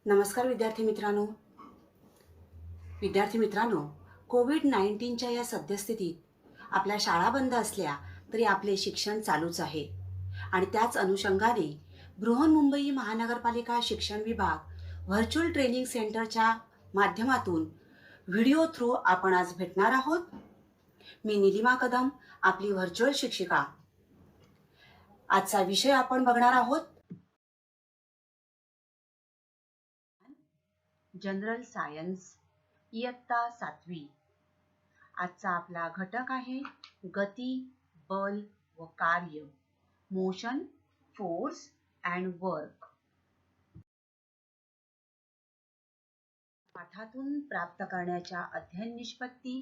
नमस्कार विद्यार्थी मित्रांनो, कोविड-19च्या या सद्यस्थितीत आपल्या शाळा बंद असल्या तरी आपले शिक्षण चालूच आहे आणि त्याच अनुषंगाने बृहन्मुंबई महानगरपालिका शिक्षण विभाग व्हर्च्युअल ट्रेनिंग सेंटरच्या माध्यमातून व्हिडिओ थ्रू आपण आज भेटणार आहोत. मी निलिमा कदम, आपली व्हर्च्युअल शिक्षिका. आजचा विषय आपण बघणार आहोत जनरल सायन्स, इयत्ता 7वी. आजचा आपला घटक आहे गती, बल व कार्य, मोशन, फोर्स अँड वर्क. पाठातून प्राप्त करण्याच्या अध्ययन निष्पत्ती,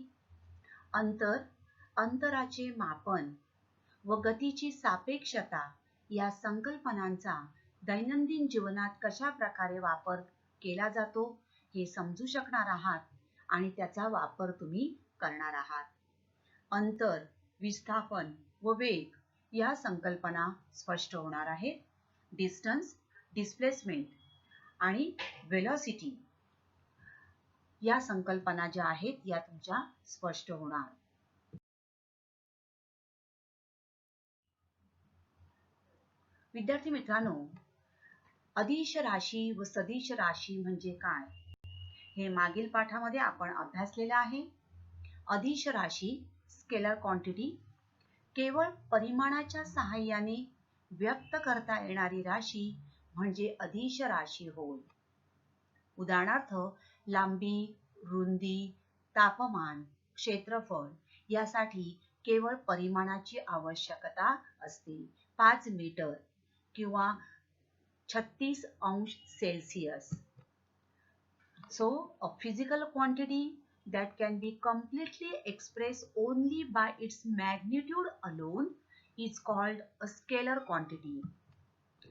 अंतराचे मापन व गतीची सापेक्षता या संकल्पनांचा दैनंदिन जीवनात कशा प्रकारे वापर केला जातो हे समजू शकणार आहात आणि त्याचा वापर तुम्ही करणार आहात. अंतर, विस्थापन व वेग या संकल्पना स्पष्ट होणार आहेत. डिस्टन्स, डिस्प्लेसमेंट आणि वेलोसिटी या संकल्पना ज्या आहेत या तुमच्या स्पष्ट होणार. विद्यार्थी मित्रांनो, अदिश राशी व सदिश राशी म्हणजे काय हे मागील पाठामध्ये आपण अभ्यासलेलं आहे. अदिश राशी स्केलर क्वांटिटी, केवळ परिमाणाच्या सहाय्याने व्यक्त करता येणारी राशी म्हणजे अदिश राशी होय. उदाहरणार्थ लांबी, रुंदी, तापमान, क्षेत्रफळ यासाठी केवळ परिमाणाची आवश्यकता असते. 5 मीटर किंवा 36 अंश Celsius. So a physical quantity that can be completely expressed only by its magnitude alone is called a scalar quantity.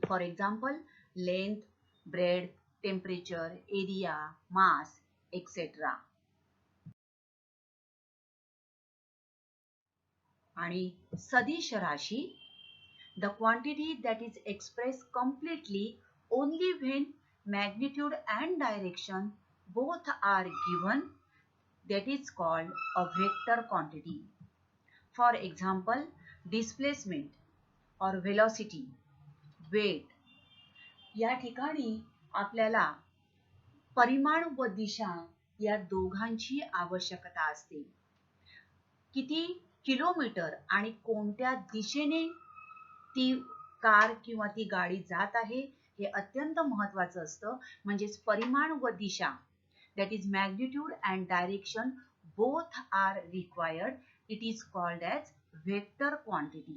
For example, length, breadth, temperature, area, mass, etc. आणि सदिश राशी, the quantity that is expressed completely only when magnitude and direction both are given, that is called a vector quantity. For example, displacement or velocity, weight. या ठिकाणी आपल्याला परिमाण व दिशा या दोघांची आवश्यकता असते. किती किलोमीटर आणि कोणत्या दिशेने ती कार किंवा ती गाडी जात आहे हे अत्यंत महत्त्वाचं असतं. म्हणजेच परिमाण व दिशा, that is magnitude and direction both are required. It is called as vector quantity.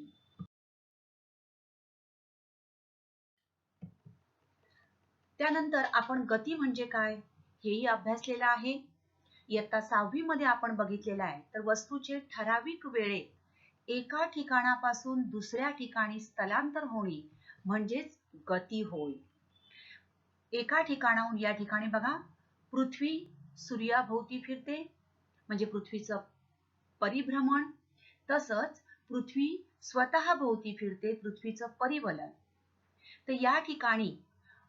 त्यानंतर आपण गती म्हणजे काय हेही अभ्यासलेलं आहे. इयत्ता 6वी मध्ये आपण बघितलेलं आहे. तर वस्तूचे ठराविक वेळेत एका ठिकाणापासून दुसऱ्या ठिकाणी स्थलांतर होणे म्हणजेच गती होय. एका ठिकाणाहून या ठिकाणी बघा, पृथ्वी सूर्याभोवती फिरते म्हणजे पृथ्वीचं परिभ्रमण. तसंच पृथ्वी स्वतः भोवती फिरते, पृथ्वीचं परिवलन. तर या ठिकाणी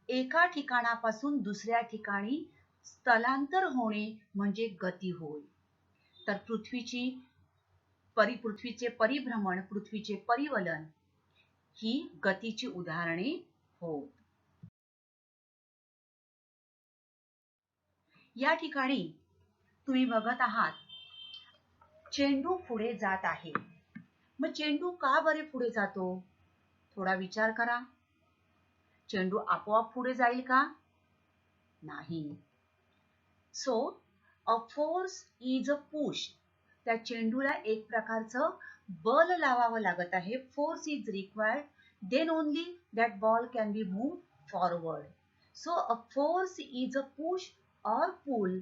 एका ठिकाणापासून दुसऱ्या ठिकाणी स्थलांतर होणे म्हणजे गती होय. तर पृथ्वीचे परिभ्रमण, पृथ्वीचे परिवलन ही गतीची उदाहरणे होत. या ठिकाणी तुम्ही बघत आहात चेंडू पुढे जात आहे. मग चेंडू का बरे पुढे जातो? थोडा विचार करा. चेंडू आपोआप पुढे जाईल का? नाही. So a force is a push. त्या चेंडूला एक प्रकारचं बल लावावं लागत आहे. Force is required, then only that ball can be move forward. So a force is a push or pull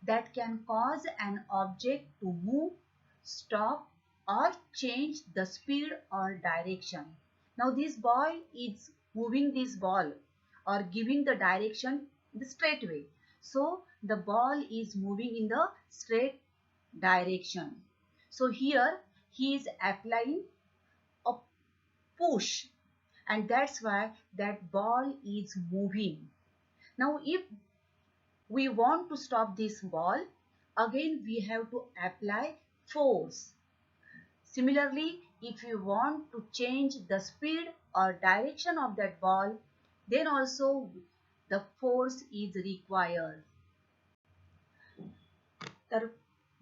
that can cause an object to move, stop or change the speed or direction. Now this boy is moving this ball or giving the direction the straight way. So the ball is moving in the straight direction. So here he is applying a push and that's why that ball is moving. Now if we want to stop this ball, again we have to apply force. Similarly, if you want to change the speed or direction of that ball, then also the force is required. तर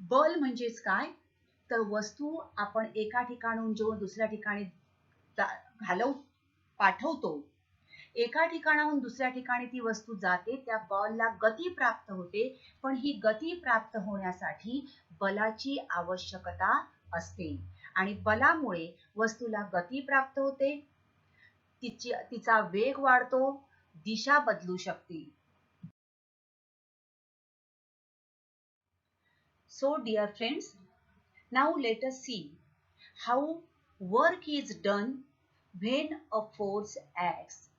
बल म्हणजेच काय, तर वस्तू आपण एका ठिकाणाहून जेव्हा दुसऱ्या ठिकाणी पाठवतो, एका ठिकाणाहून दुसऱ्या ठिकाणी ती वस्तू जाते, त्या बॉलला गती प्राप्त होते, पण ही गती प्राप्त होण्यासाठी बलाची आवश्यकता असते आणि बलामुळे वस्तूला गती प्राप्त होते, तिचा वेग वाढतो, दिशा बदलू शकते. So dear friends, now let us see how work is done when a force acts.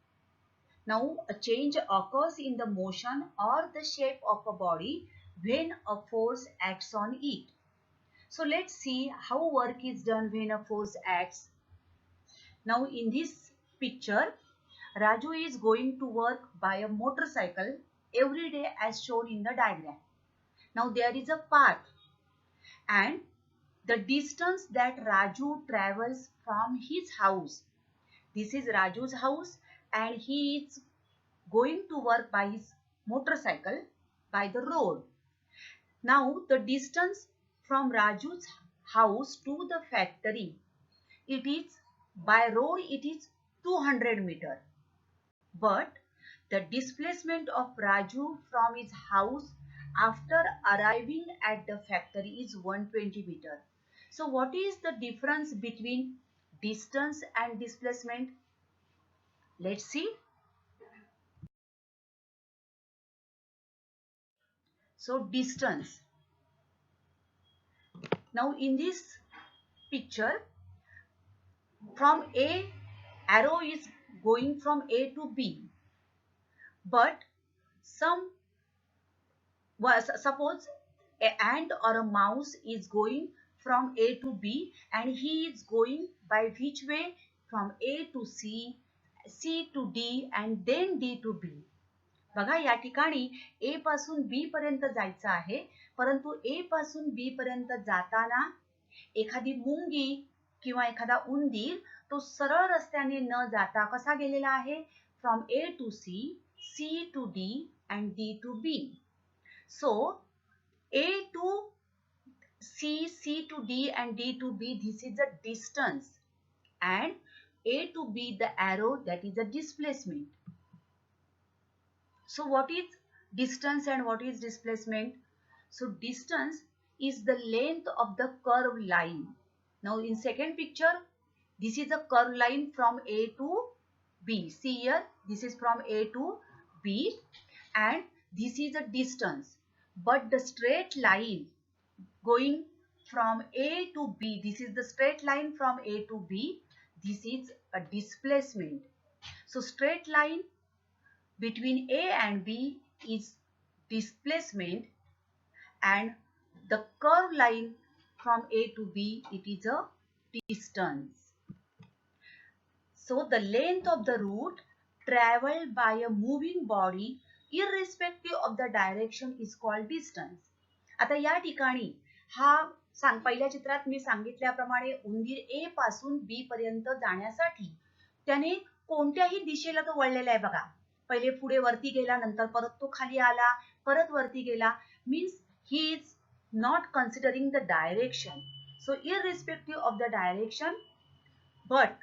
Now a change occurs in the motion or the shape of a body when a force acts on it. So let's see how work is done when a force acts. Now in this picture, Raju is going to work by a motorcycle every day as shown in the diagram. Now there is a path and the distance that Raju travels from his house. This is Raju's house and he is going to work by his motorcycle by the road. Now the distance from Raju's house to the factory, it is by road it is 200 meter. But the displacement of Raju from his house after arriving at the factory is 120 meter. So what is the difference between distance and displacement? Let's see. So distance. Now in this picture, from A, arrow is going from A to B. But suppose an ant or a mouse is going from A to B and he is going by which way? From A to C, C to D and then D to B. बघा या ठिकाणी A पासून B पर्यंत जायचं आहे, परंतु A पासून B पर्यंत जाताना एखादी मुंगी किंवा एखादा उंदीर तो सरळ रस्त्याने न जाता कसा गेलेला आहे? From A to C, C to D and D to B. So A to C, C to D and D to B, this is the distance, and A to B, the arrow, that is the displacement. So what is distance and what is displacement? So distance is the length of the curved line. Now in second picture, this is a curved line from A to B. See here, this is from A to B and this is a distance. But the straight line going from A to B, this is the straight line from A to B, this is a displacement. So straight line between A and B is displacement and the curved line from A to B, it is a distance. So the length of the route traveled by a moving body irrespective of the direction is called distance. आता या ठिकाणी हा पहिल्या चित्रात मी सांगितल्याप्रमाणे उंदीर A पासून B पर्यंत जाण्यासाठी त्याने कोणत्याही दिशेला तो वळलेला आहे बघा. पहिले पुढे वरती गेला, नंतर परत तो खाली आला, परत वरती गेला. Means he is not considering the direction. So irrespective of the direction, but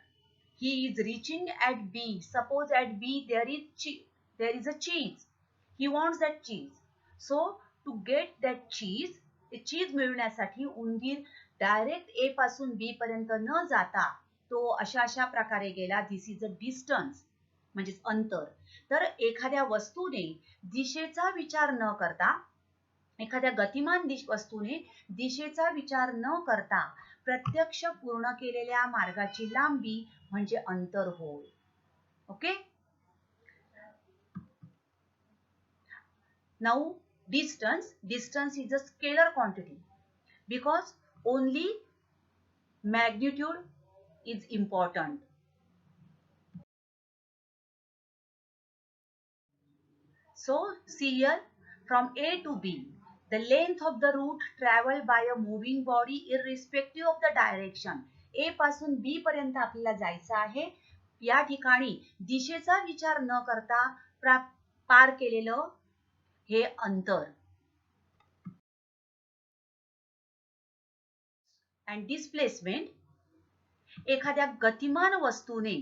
he is reaching at B. Suppose at B there is a cheese. He wants that cheese. So to get that cheese, चीज मिळवण्यासाठी उंदीर direct A पासून B पर्यंत न जाता तो अशा प्रकारे गेला. दिस इज अ डिस्टन्स म्हणजे अंतर. तर एखाद्या वस्तूने दिशेचा विचार न करता, एखाद्या गतिमान वस्तूने दिशेचा विचार न करता प्रत्यक्ष पूर्ण केलेल्या मार्गाची लांबी म्हणजे अंतर होय. Okay. Now distance is a scalar quantity because only magnitude is important. So see here, from A to B. The length of the route traveled by a moving body irrespective of the direction. A पासून B पर्यंत आपल्याला जायचं आहे. या ठिकाणी दिशेचा विचार न करता पार केलेलं हे अंतर. And displacement, एखाद्या गतिमान वस्तूने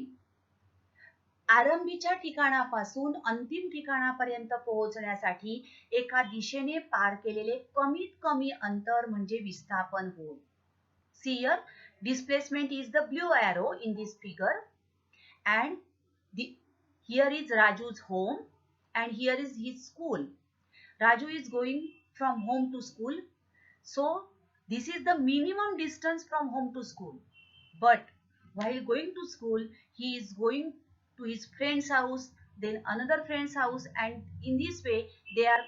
आरंभीच्या ठिकाणापासून अंतिम ठिकाणापर्यंत पोहोचण्यासाठी एका दिशेने पार केलेले कमीत कमी अंतर म्हणजे विस्थापन होय. See here, displacement is the blue arrow in this figure, and here is Raju's home and here is his school. Raju is going from home to school, so this is the minimum distance from home to school. But while going to school, he is going to his friend's house, then another friend's house, and in this way they are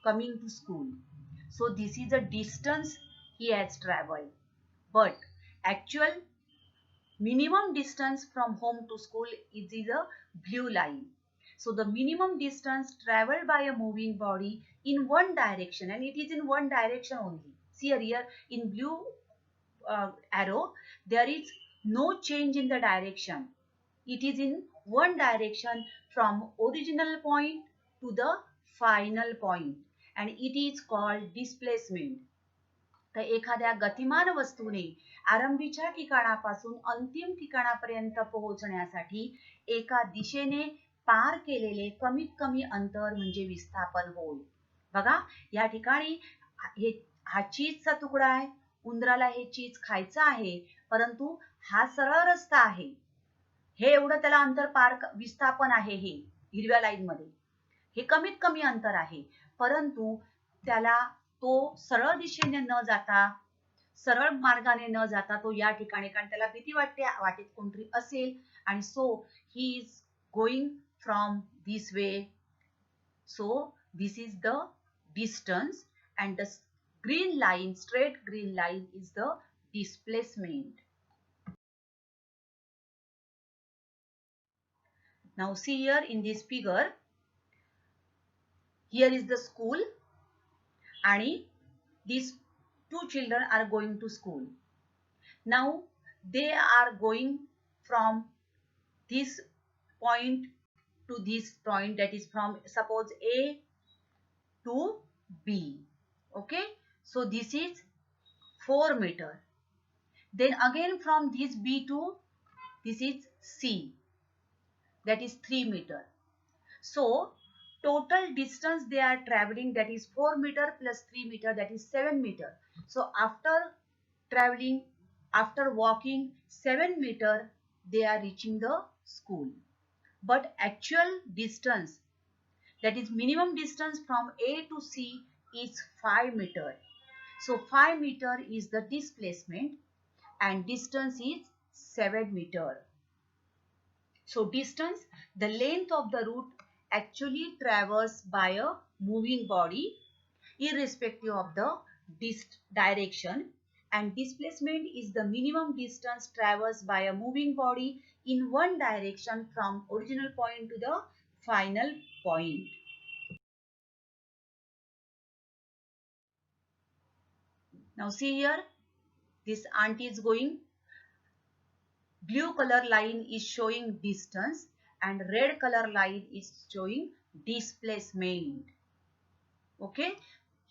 coming to school. So this is the distance he has traveled. But actual minimum distance from home to school is a blue line. So the minimum distance traveled by a moving body in one direction, and it is in one direction only. See here in blue arrow, there is no change in the direction. It is in one direction from original point to the final point, and it is called displacement. तर एखाद्या गतिमान वस्तूने आरंभीच्या ठिकाणापासून अंतिम ठिकाणापर्यंत पोहोचण्यासाठी एका दिशेने पार केलेले कमीत कमी अंतर म्हणजे विस्थापन होय. बघा या ठिकाणी हा चीजचा तुकडा आहे. उंदराला हे चीज खायचं आहे, परंतु हा सरळ रस्ता आहे. हे एवढं त्याला अंतर पार विस्थापन आहे. हे हिरव्या लाईन मध्ये हे कमीत कमी अंतर आहे, परंतु त्याला तो सरळ दिशेने न जाता सरळ मार्गाने न जाता तो या ठिकाणी, कारण त्याला भीती वाटते वाटेत कोणतरी असेल, आणि so he is going from this way. So this is the distance and the green line, straight green line is the displacement. Now see here in this figure, here is the school and these two children are going to school. Now they are going from this point to this point, that is from suppose A to B. Okay, so this is 4 meter. Then again from this B to this is C, that is 3 meter. So total distance they are traveling, that is 4 meter plus 3 meter, that is 7 meter. So after traveling, after walking 7 meter, they are reaching the school. But actual distance, that is minimum distance from A to C, is 5 meter. So 5 meter is the displacement and distance is 7 meter. So distance, the length of the route actually traversed by a moving body irrespective of the direction, and displacement is the minimum distance traversed by a moving body in one direction from original point to the final point. Now see here, this auntie is going. Blue color line is showing distance and red color line is showing displacement. Okay,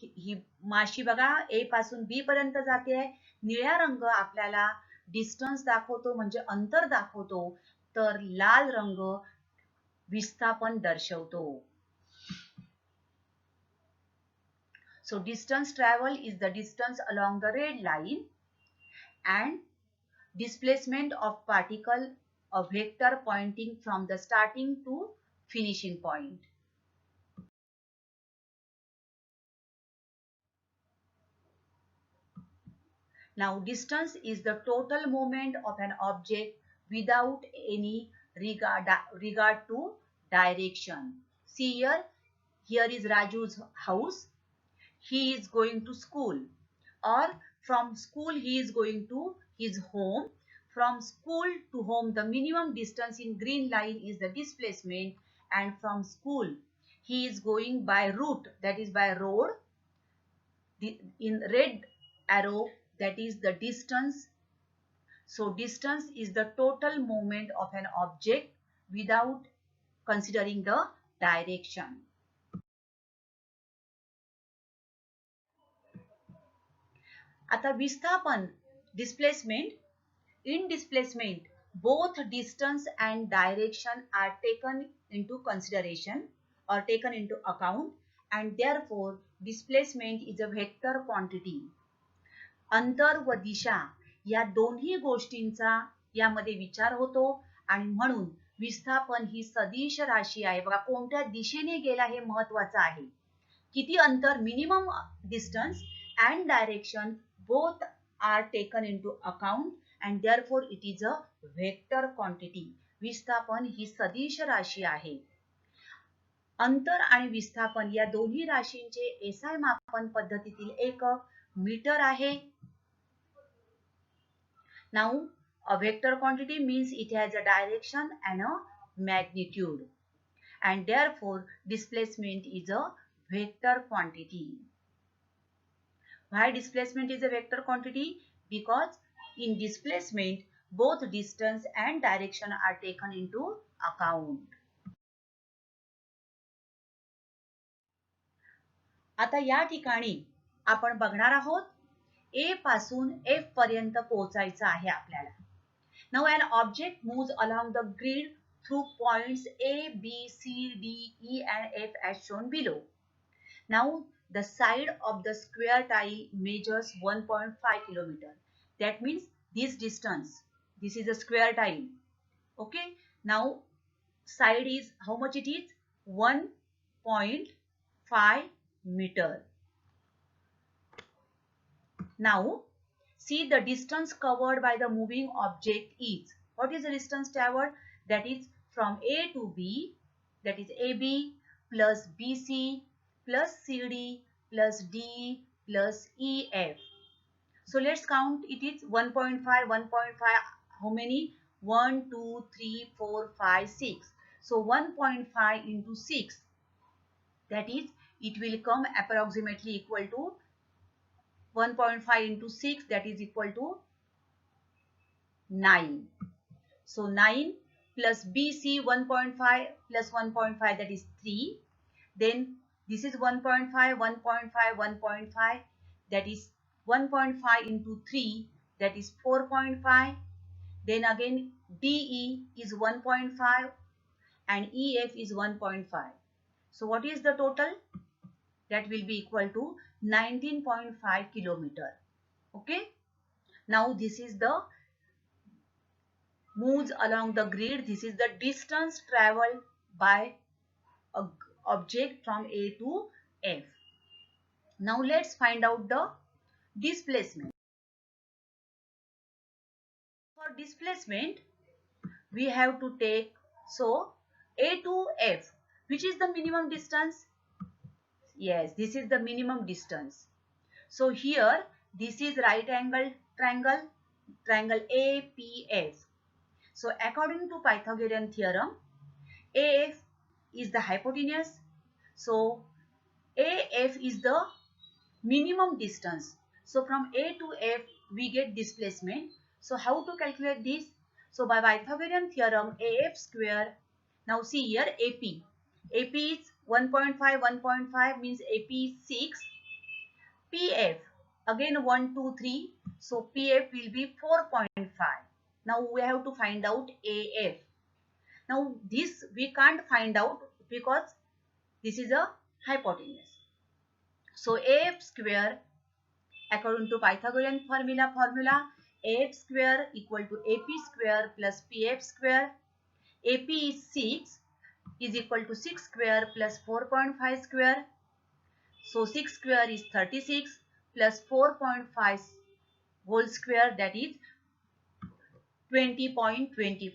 ही माशी बघा A पासून B पर्यंत जाते आहे. निळ्या रंग आपल्याला distance दाखवतो, म्हणजे अंतर दाखवतो, तर लाल रंग विस्थापन दर्शवतो. So distance travel is the distance along the red line, and displacement of particle a vector pointing from the starting to finishing point. Now distance is the total movement of an object without any regard to direction. See here, here is Raju's house. He is going to school, or from school he is going to his home. From school to home, the minimum distance in green line is the displacement, and from school he is going by route, that is by road. In red arrow, that is the distance. So distance is the total movement of an object without considering the direction. आता विस्थापन, displacement. In displacement, both distance and direction are taken into consideration or taken into account, and therefore displacement is a vector quantity. अंतर व दिशा या दोन्ही गोष्टींचा यामध्ये विचार होतो आणि म्हणून विस्थापन ही सदिश राशी आहे. बघा, कोणत्या दिशेने गेला हे महत्वाचं आहे. किती अंतर, minimum distance and direction both are taken into account and therefore it is a vector quantity. विस्थापन ही सदिश राशी आहे. अंतर आणि विस्थापन या दोन्ही राशींचे एसआय मापन पद्धतीतील एकक मीटर आहे. Now a vector quantity means it has a direction and a magnitude, and therefore displacement is a vector quantity. Why displacement is a vector quantity? Because in displacement both distance and direction are taken into account. आता या ठिकाणी आपण बघणार आहोत A पासून F पर्यंत पोहोचायचं आहे आपल्याला. Now an object moves along the grid through points A, B, C, D, E and F as shown below. Now the side of the square tile measures 1.5 kilometer. That means this distance, this is a square tile. Okay. Now side is how much it is? 1.5 meter. Now see the distance covered by the moving object is. What is the distance covered? That is from A to B, that is AB plus BC plus CD plus DE plus EF. So let's count. It is 1.5, 1.5. How many? 1, 2, 3, 4, 5, 6. So 1.5 into 6. That is, it will come approximately equal to 1.5 into 6. That is equal to 9. So 9 plus BC 1.5 plus 1.5, that is 3. Then this is 1.5, 1.5, 1.5, that is 1.5 into 3, that is 4.5. Then again DE is 1.5 and EF is 1.5. So what is the total? That will be equal to 19.5 kilometer. Okay. Now this is the moves along the grid. This is the distance traveled by a object from A to F. Now let's find out the displacement. For displacement, we have to take, so A to F, which is the minimum distance? Yes, this is the minimum distance. So here, this is right angle triangle, triangle APF. So according to Pythagorean theorem, AF is the hypotenuse. So AF is the minimum distance. So from A to F, we get displacement. So how to calculate this? So by Pythagorean theorem, AF square. Now see here AP. AP is 1.5, 1.5 means AP is 6. PF again 1, 2, 3. So PF will be 4.5. Now we have to find out AF. Now this we can't find out because this is a hypotenuse. So AF square, according to Pythagorean formula AF square equal to AP square plus PF square. AP is 6 is equal to 6 square plus 4.5 square. So 6 square is 36 plus 4.5 whole square, that is 20.25.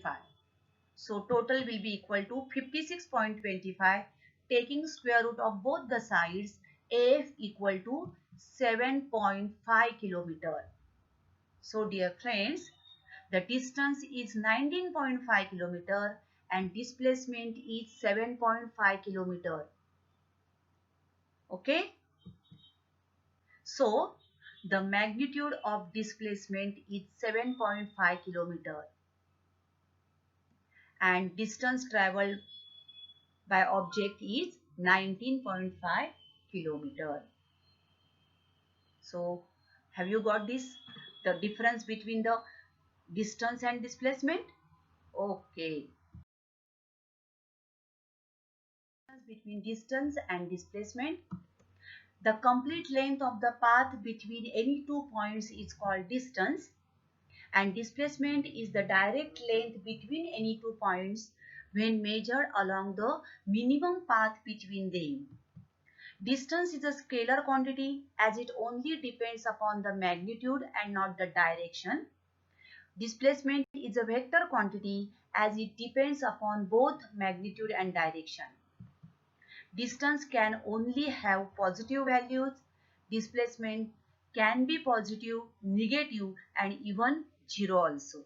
So total will be equal to 56.25. Taking square root of both the sides, AF equal to 7.5 kilometer. So dear friends, the distance is 19.5 kilometer and displacement is 7.5 kilometer. Okay. So the magnitude of displacement is 7.5 kilometer and distance traveled by object is 19.5 kilometer. So have you got this? The difference between the distance and displacement? Okay. Between distance and displacement. The complete length of the path between any two points is called distance, and displacement is the direct length between any two points when measured along the minimum path between them. Distance is a scalar quantity as it only depends upon the magnitude and not the direction. Displacement is a vector quantity as it depends upon both magnitude and direction. Distance can only have positive values. Displacement can be positive, negative, and even zero also.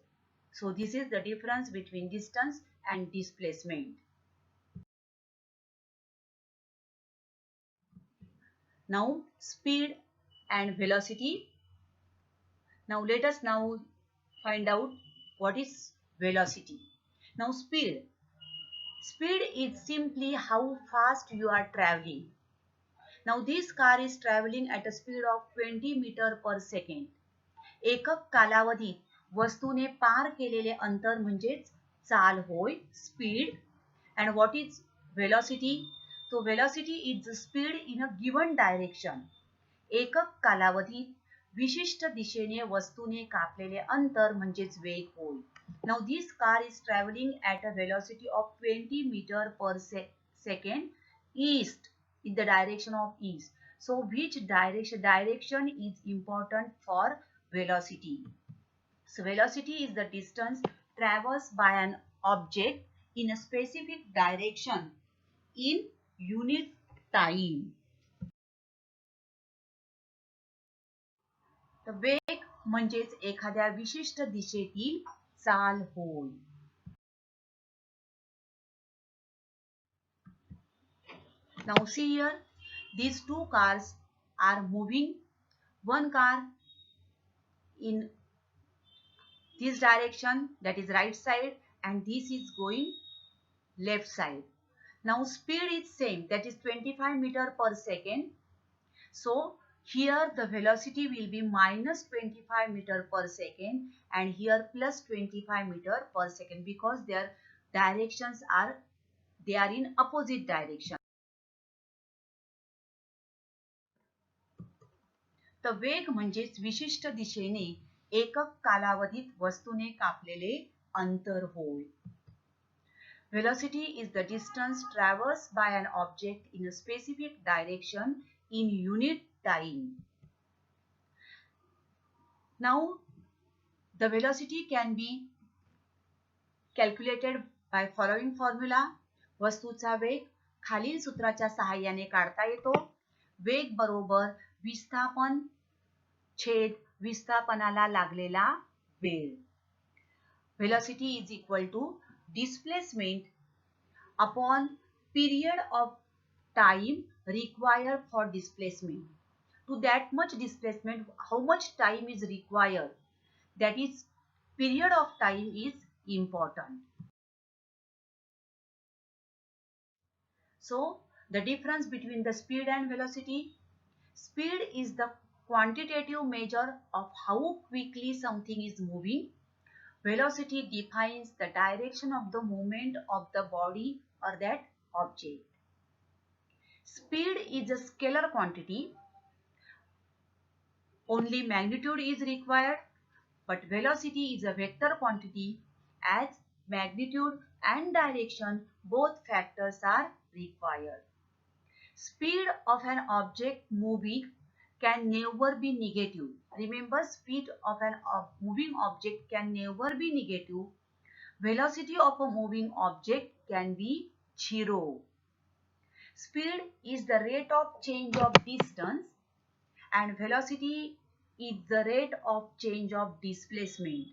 So this is the difference between distance and displacement. Now speed and velocity. Now let us find out what is velocity. Now speed. Speed is simply how fast you are traveling. Now this car is traveling at a speed of 20 meter per second. एकक कालावधीत वस्तूने पार केलेले अंतर म्हणजेच चाल होय, speed. And what is velocity? So velocity is the speed in a given direction. एकक कालावधीत विशिष्ट दिशेने वस्तूने कापलेले अंतर म्हणजेच वेग होय. Now this car is traveling at a velocity of 20 meter per second east, in the direction of east. So which direction is important for velocity? So velocity is the distance traversed by an object in a specific direction in unit time. तर वेग म्हणजेच एखाद्या विशिष्ट दिशेतील चाल होय. Now see here, these two cars are moving. One car in this direction, that is right side, and this is going left side. Now speed is same, that is 25 meter per second. So here the velocity will be minus 25 meter per second and here plus 25 meter per second because their directions are in opposite direction. तर वेग म्हणजेच विशिष्ट दिशेने एकक कालावधीत वस्तूने कापलेले अंतर होय. Velocity is the distance traversed by an object in a specific direction in unit time. Now, the velocity can be calculated by following formula. वस्तूचा वेग खालील सूत्राच्या सहाय्याने काढता येतो. वेग बरोबर विस्थापन छेद विस्थापनाला लागलेला वेळ. Velocity is equal to displacement upon period of time required for displacement. To that much displacement, how much time is required? That is, period of time is important. So, the difference between the speed and velocity. Speed is the quantitative measure of how quickly something is moving. Velocity defines the direction of the movement of the body or that object. Speed is a scalar quantity. Only magnitude is required, but velocity is a vector quantity as magnitude and direction, both factors are required. Speed of an object moving can never be negative. Remember, speed of an moving object can never be negative. Velocity of a moving object can be zero. Speed is the rate of change of distance and velocity is the rate of change of displacement.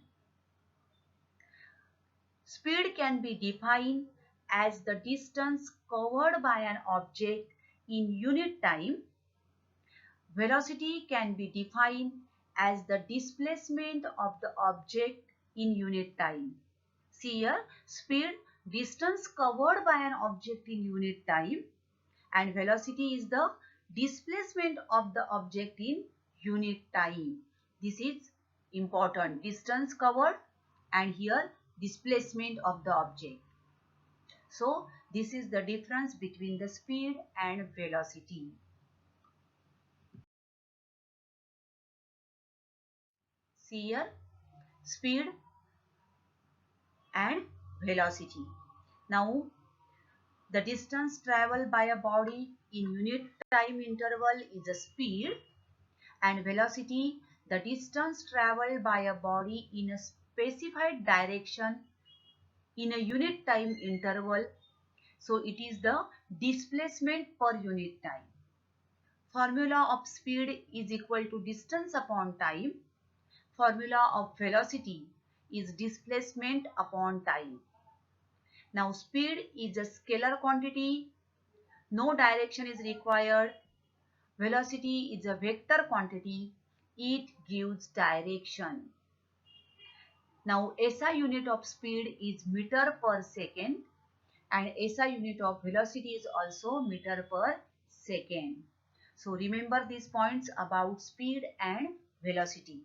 Speed can be defined as the distance covered by an object in unit time, velocity can be defined as the displacement of the object in unit time. See here, speed, distance covered by an object in unit time, and velocity is the displacement of the object in unit time. This is important. Distance covered and here displacement of the object. So this is the difference between the speed and velocity. See here, speed and velocity. Now the distance traveled by a body in unit time interval is a speed, and velocity, the distance traveled by a body in a specified direction in a unit time interval. So it is the displacement per unit time. Formula of speed is equal to distance upon time. Formula of velocity is displacement upon time. Now speed is a scalar quantity. No direction is required. Velocity is a vector quantity. It gives direction. Now SI unit of speed is meter per second and SI unit of velocity is also meter per second. So remember these points about speed and velocity.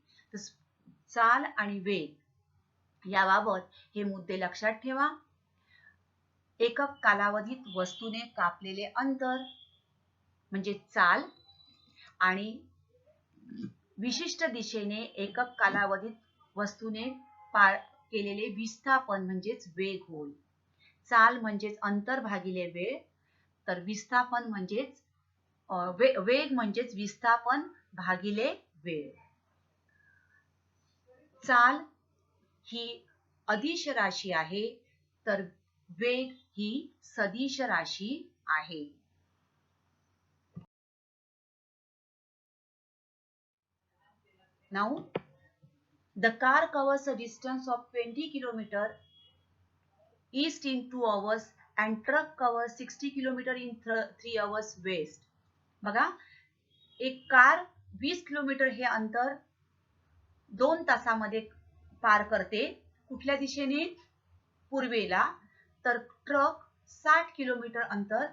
चाल आणि वेग याबाबत हे मुद्दे लक्षात ठेवा. एकक कालावधीत वस्तूने कापलेले अंतर म्हणजे चाल आणि विशिष्ट दिशेने एकक कालावधीत वस्तूने पार केलेले विस्थापन म्हणजेच वेग होय. चाल म्हणजेच अंतर भागिले वेळ, तर विस्थापन म्हणजेच वेग म्हणजेच विस्थापन भागिले वेळ. चाल ही अदिश राशी आहे तर वेग ही सदिश राशी आहे. Now the car covers a distance of 20 km east in 2 hours and truck covers 60 km in 3 hours west. बघा, एक कार 20 किलोमीटर हे अंतर 2 तासामध्ये पार करते. कुठल्या दिशेने? पूर्वेला. तर ट्रक 60 किलोमीटर अंतर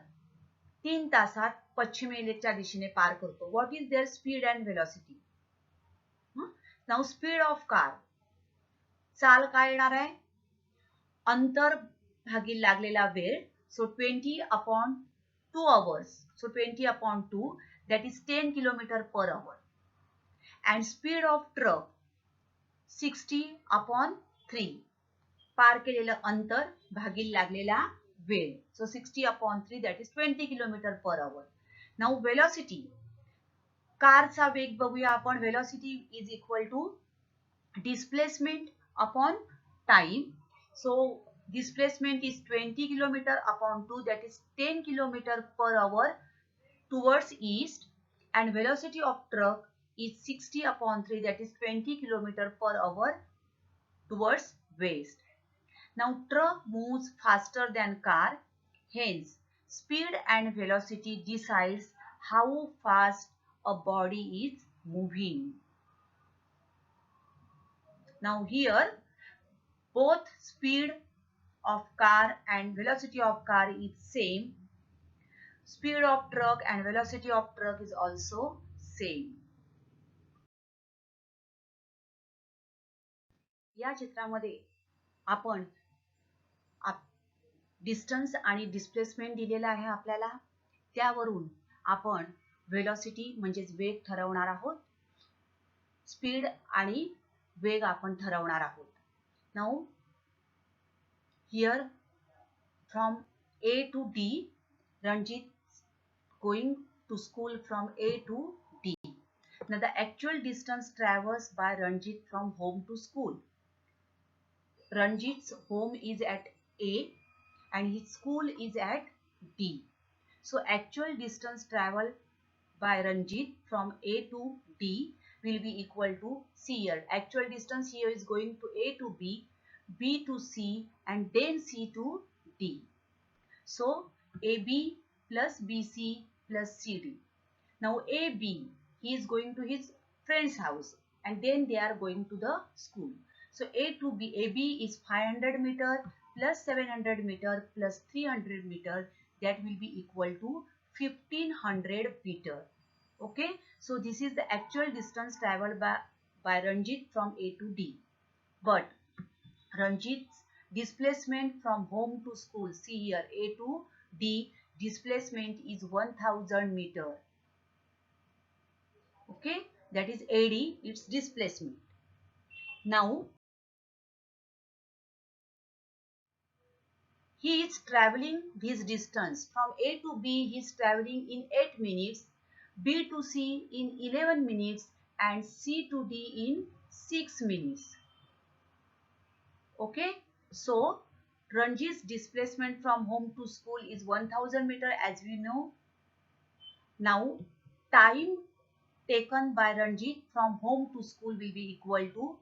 3 तासात पश्चिमेच्या दिशेने पार करतो. What is their speed and velocity? Now speed of car. चाल काय येणार आहे? अंतर भागिले लागलेला वेळ. सो 20 upon 2 hours. So 20 upon 2, that is 10 km per hour. And speed of truck 60 upon 3. पार केलेलं अंतर भागिले लागलेला वेळ. So 60 upon 3, that is 20 km per hour. Now velocity. कारचा वेग बघूया आपण. Velocity is equal to displacement upon time. So displacement is 20 km upon 2, that is 10 km per hour towards east, and velocity of truck is 60 upon 3, that is 20 km per hour towards west. Now truck moves faster than car, hence speed and velocity decides how fast a body is moving. Now here both speed of car and velocity of car is same. Speed of truck and velocity of truck is also same. या चित्रामध्ये आपण distance आणि displacement दिलेला आहे आपल्याला. त्यावरून आपण velocity म्हणजेच वेग ठरवणार आहोत. स्पीड आणि वेग आपण ठरवणार आहोत. Now here from A to D, Ranjit going to school from A to D. Now the actual distance traversed by Ranjit from home to school. Ranjit's home is at A and his school is at D. So actual distance traveled by Ranjit from A to D will be equal to, see here, actual distance here is going to A to B, B to C, and then C to D. So AB plus BC plus CD. Now AB, he is going to his friend's house and then they are going to the school. So A to B, AB is 500 meter plus 700 meter plus 300 meter, that will be equal to 1500 meter. Okay, so this is the actual distance traveled by Ranjit from A to D. But Ranjit's displacement from home to school, see here, A to D displacement is 1000 meter. Okay, that is AD, its displacement. Now he is traveling this distance from A to B. He is traveling in 8 minutes, B to C in 11 minutes and C to D in 6 minutes. Okay, so Ranjit's displacement from home to school is 1000 meter, as we know. Now time taken by Ranjit from home to school will be equal to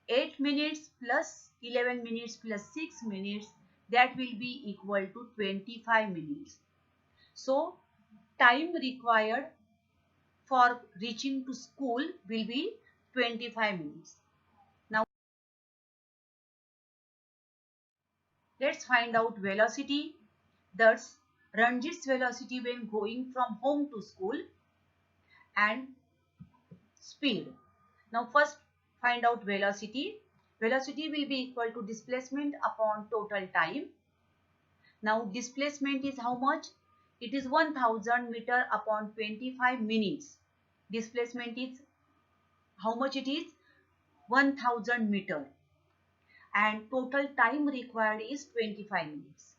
8 minutes plus 11 minutes plus 6 minutes, that will be equal to 25 minutes. So time required for reaching to school will be 25 minutes. Now let's find out velocity. That's Ranjit's velocity when going from home to school and speed. Now first find out velocity. Velocity will be equal to displacement upon total time. Now displacement is how much? It is 1000 meter upon 25 minutes. Displacement is how much it is? 1000 meter. And total time required is 25 minutes.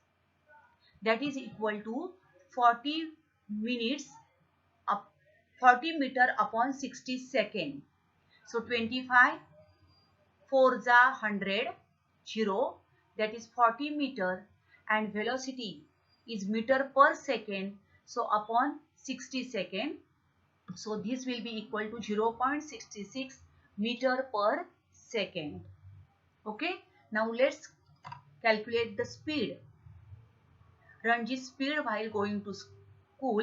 That is equal to 40 minutes up 40 meter upon 60 second. So 25 4 is 100, 0, that is 40 meter, and velocity is meter per second, so upon 60 second, so this will be equal to 0.66 meter per second. Okay, now let's calculate the speed. Ranjit's speed while going to school.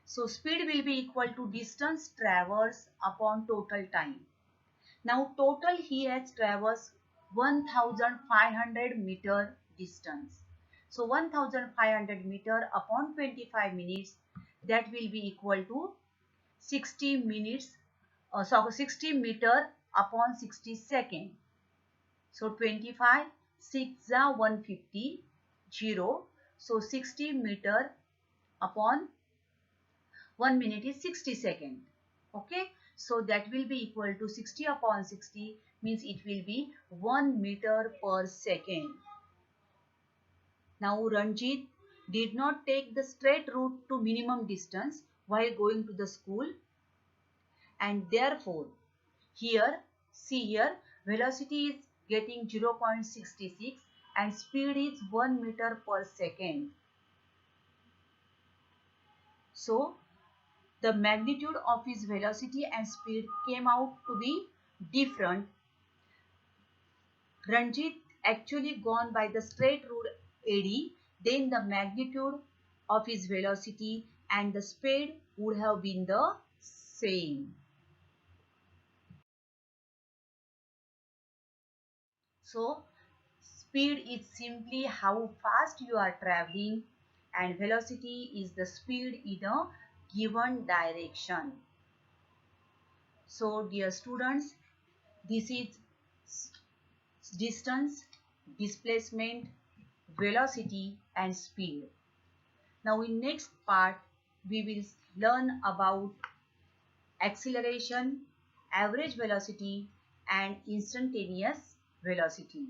So speed will be equal to distance traversed upon total time. Now total he has traversed 1500 meter distance. So 1500 meter upon 25 minutes, that will be equal to 60 minutes, 60 meter upon 60 second. So 25, 6 is 150, 0. So 60 meter upon 1 minute is 60 second. Okay, so that will be equal to 60 upon 60, means it will be 1 meter per second. Now Ranjit did not take the straight route to minimum distance while going to the school, and therefore here, see here, velocity is getting 0.66 and speed is 1 meter per second. So the magnitude of his velocity and speed came out to be different. Ranjit actually gone by the straight route AD, then the magnitude of his velocity and the speed would have been the same. So speed is simply how fast you are traveling and velocity is the speed in a given direction. So dear students, this is distance, displacement, velocity and speed. Now in next part we will learn about acceleration, average velocity and instantaneous velocity.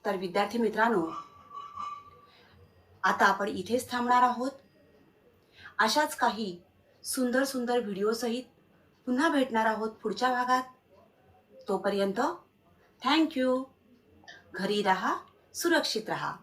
तर विद्यार्थी मित्रांनो, आता आपण इथेच थांबणार आहोत. अशाच काही सुंदर सुंदर व्हिडिओ सहित पुन्हा भेटणार आहोत पुढच्या भागात. तोपर्यंत थँक यू. घरी राहा, सुरक्षित राहा.